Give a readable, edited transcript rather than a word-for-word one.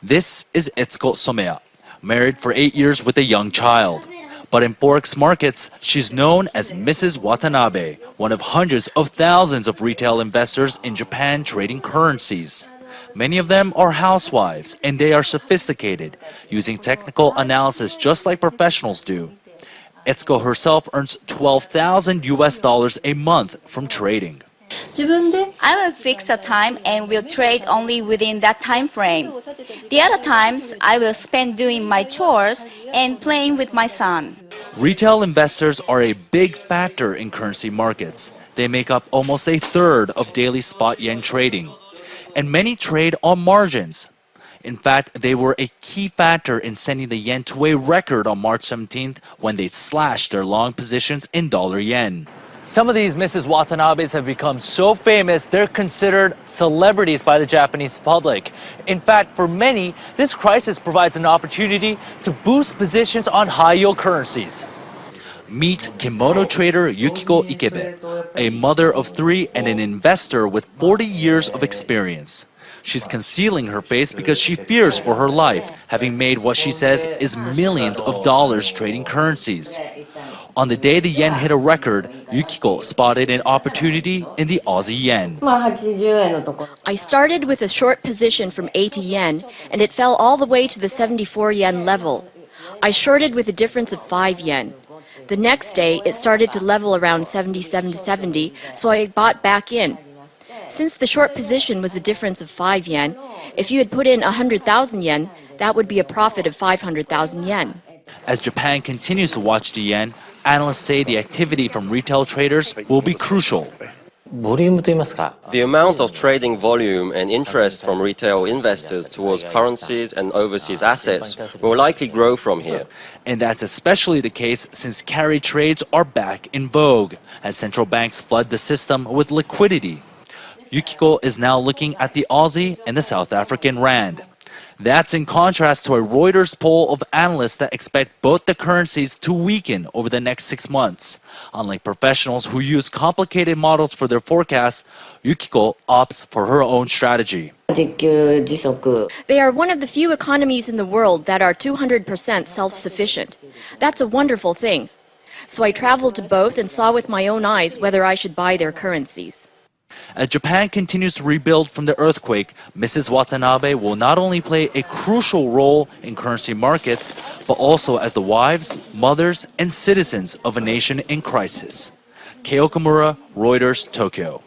This is Etsuko Somea, married for 8 years with a young child. But in Forex markets, she's known as Mrs. Watanabe, one of hundreds of thousands of retail investors in Japan trading currencies. Many of them are housewives, and they are sophisticated, using technical analysis just like professionals do. Etsuko herself earns $12,000 a month from trading. I will fix a time and will trade only within that time frame. The other times, I will spend doing my chores and playing with my son. Retail investors are a big factor in currency markets. They make up almost a third of daily spot yen trading. And many trade on margins. In fact, they were a key factor in sending the yen to a record on March 17th when they slashed their long positions in dollar yen. Some of these Mrs. Watanabes have become so famous, they're considered celebrities by the Japanese public. In fact, for many, this crisis provides an opportunity to boost positions on high-yield currencies. Meet kimono trader Yukiko Ikebe, a mother of 3 and an investor with 40 years of experience. She's concealing her face because she fears for her life, having made what she says is millions of dollars trading currencies. On the day the yen hit a record, Yukiko spotted an opportunity in the Aussie yen. I started with a short position from 80 yen, and it fell all the way to the 74 yen level. I shorted with a difference of 5 yen. The next day, it started to level around 77 to 70, so I bought back in. Since the short position was a difference of 5 yen, if you had put in 100,000 yen, that would be a profit of 500,000 yen. As Japan continues to watch the yen, analysts say the activity from retail traders will be crucial. The amount of trading volume and interest from retail investors towards currencies and overseas assets will likely grow from here. And that's especially the case since carry trades are back in vogue, as central banks flood the system with liquidity. Yukiko is now looking at the Aussie and the South African rand. That's in contrast to a Reuters poll of analysts that expect both the currencies to weaken over the next 6 months. Unlike professionals who use complicated models for their forecasts, Yukiko opts for her own strategy. They are one of the few economies in the world that are 200% self-sufficient. That's a wonderful thing. So I traveled to both and saw with my own eyes whether I should buy their currencies. As Japan continues to rebuild from the earthquake, Mrs. Watanabe will not only play a crucial role in currency markets, but also as the wives, mothers, and citizens of a nation in crisis. Kei Okamura, Reuters, Tokyo.